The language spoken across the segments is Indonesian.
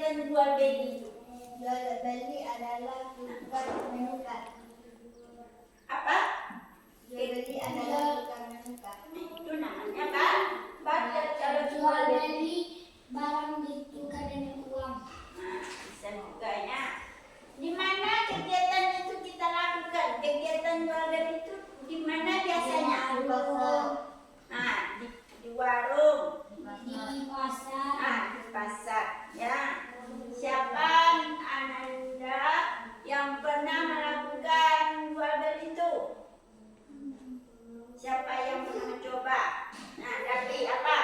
kegiatan jual beli? Jual beli adalah tukar menukar. Apa? Jual beli adalah tukar menukar. Itu namanya kan barter. Kalau jual beli barang ditukar dengan uang. nah, bisa juga ya. Di mana kegiatan itu kita lakukan? Kegiatan jual beli itu di mana biasanya? Di pasar. Nah, di warung. Di pasar. Ah, di pasar. Ya. Siapa Ananda yang pernah melakukan jual beli itu? Siapa yang pernah mencoba? Nah, tapi apa?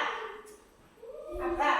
Apa?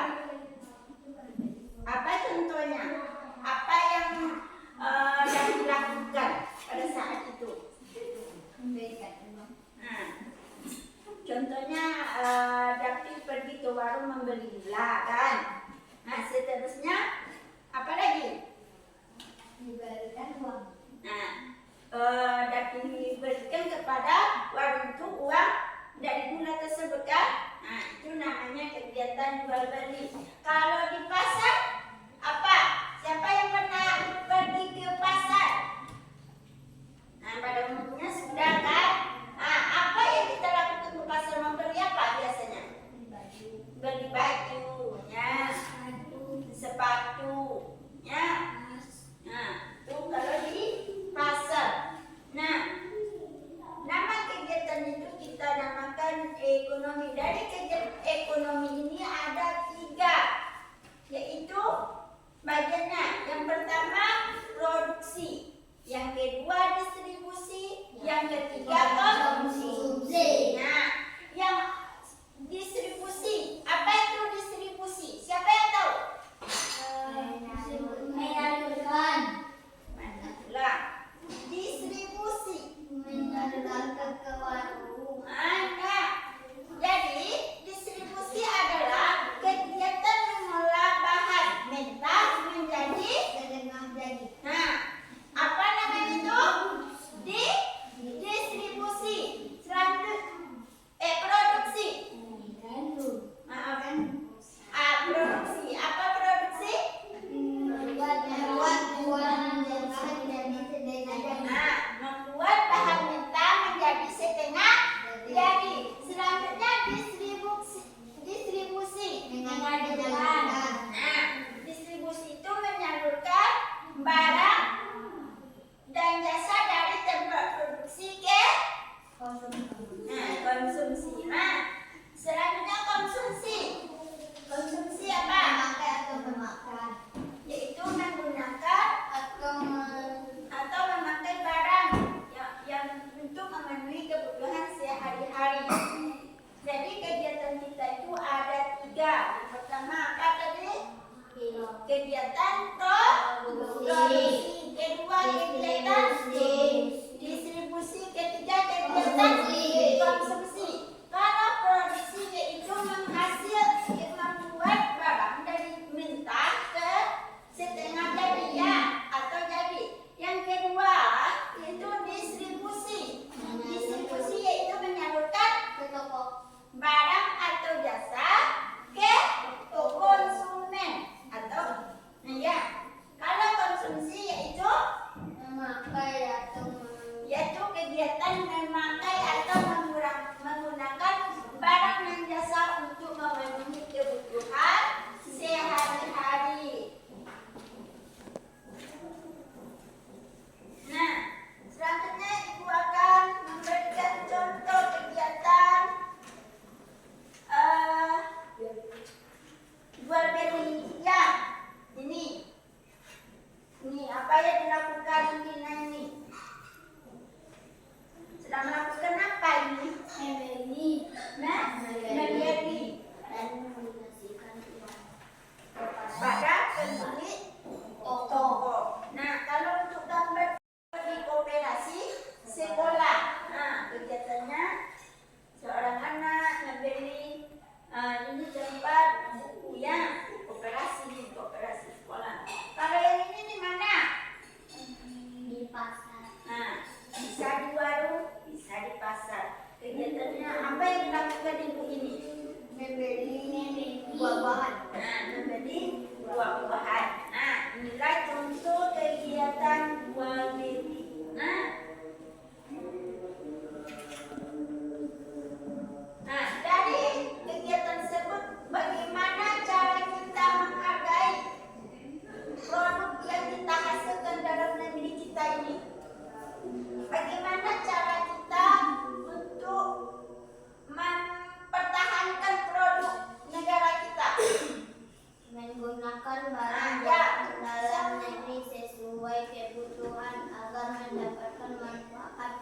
menggunakan barang buatan dalam negeri sesuai kebutuhan agar mendapatkan manfaat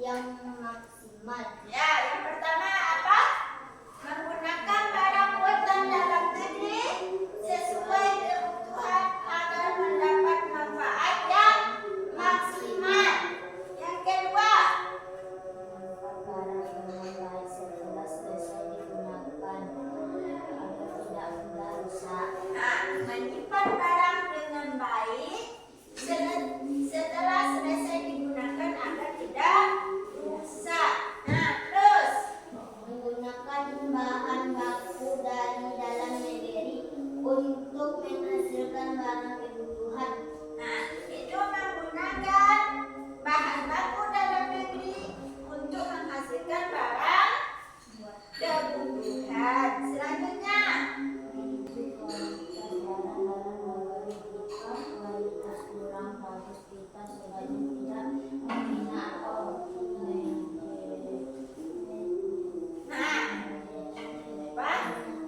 yang maksimal. Ya, yang pertama apa? Menggunakan barang buatan dalam negeri sesuai kebutuhan agar mendapat manfaat yang maksimal. Yang kedua, Barang dengan baik setelah selesai digunakan agar tidak mudah rusak. menyimpan barang dengan baik setelah selesai digunakan agar tidak rusak. Terus Menggunakan bahan baku dari dalam negeri untuk menghasilkan barang kebutuhan. itu menggunakan bahan baku dalam negeri untuk menghasilkan barang kebutuhan. Selanjutnya, Kualitas kurang bagus kita sebaiknya tidak membina atau apa?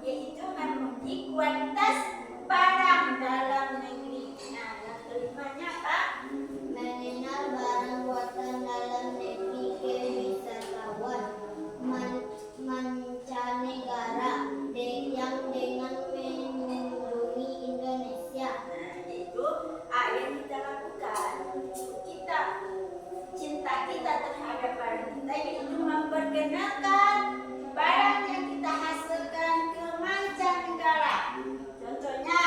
Yaitu memuji kualitas barang dalam negeri. Yang kelimanya apa? mengenal barang buatan dalam negeri ke wisatawan mancanegara yang dengan mengunjungi Indonesia. Yaitu yang kita lakukan. Kita cinta kita terhadap barang kita yaitu memperkenalkan barang yang kita hasilkan ke mancanegara. Contohnya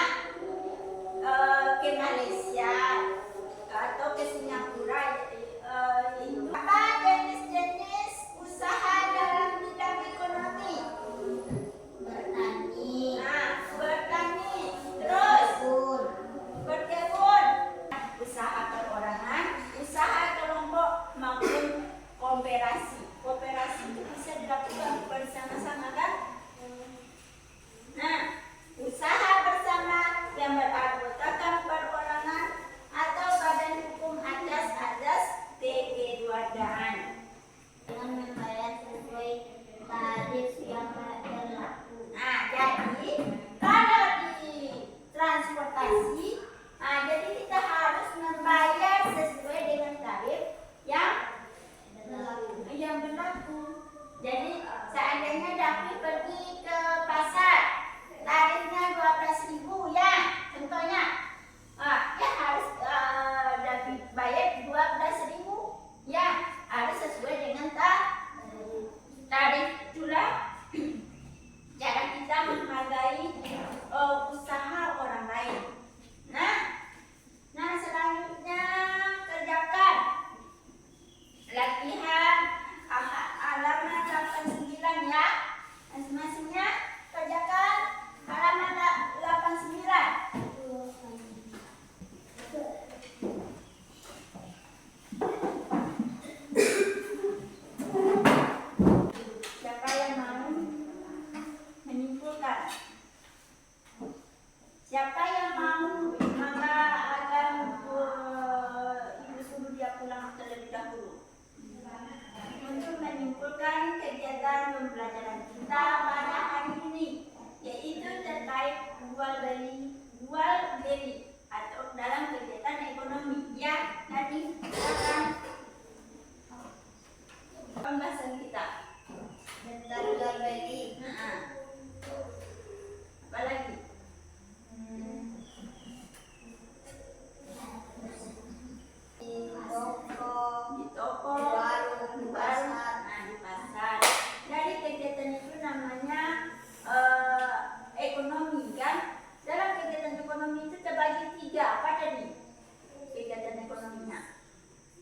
ke Malaysia atau ke Singapura. Apa jenis-jenis usaha dalam bidang ekonomi? Bertani, Bertani, terus pun berkebun, usaha perorangan, usaha kelompok maupun kooperasi. Kooperasi itu bisa dilakukan bersama-sama kan? Usaha bersama yang beranggotakan perorangan atau badan hukum atas kekeluargaan. dengan membayar sesuai tarif yang berlaku. Jadi kalau di transportasi, jadi kita harus membayar sesuai dengan tarif yang berlaku. Jadi seandainya Davi pergi ke pasar, tarifnya 12.000 ya, contohnya, ya harus Davi bayar 12.000 ya, harus sesuai dengan tarif itulah. Cara kita menghargai usaha orang lain. Nah selanjutnya kerjakan latihan halaman 89 ya. Masing-masingnya kerjakan halaman 89. Siapa yang mau menyimpulkan? Siapa yang mau? Maka akan ibu suruh dia pulang terlebih dahulu untuk menyimpulkan kegiatan pembelajaran kita pada hari ini, yaitu terkait jual beli atau dalam kegiatan ekonomi. Ya, nanti akan pembahasan kita. Tentang jual beli. Apa lagi? Di Di toko, warung, di pasar. di pasar. Dari kegiatan itu namanya ekonomi kan? Dalam kegiatan ekonomi itu terbagi 3. Apa tadi kegiatan ekonominya?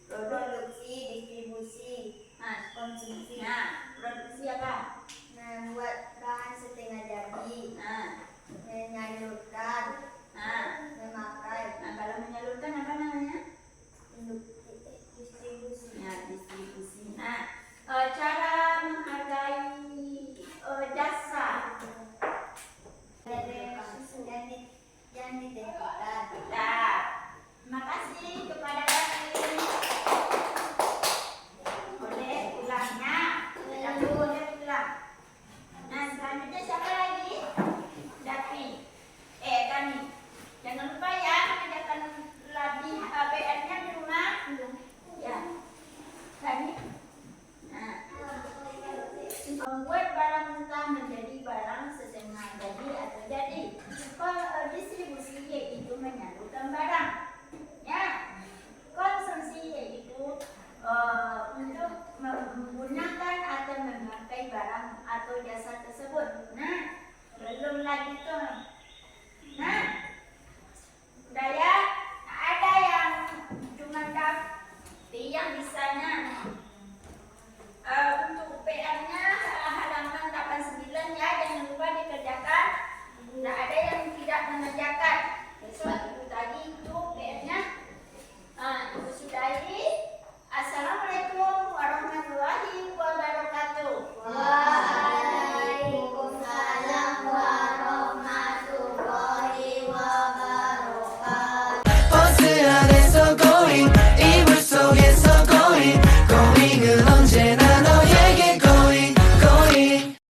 Produksi, distribusi, konsumsi. Produksi apa? Membuat bahan setengah jadi, menyalurkan, memakai, Kalau menyalurkan apa namanya? distribusi. Distribusi. Cara menghargai jasa Yang ditentukan. dan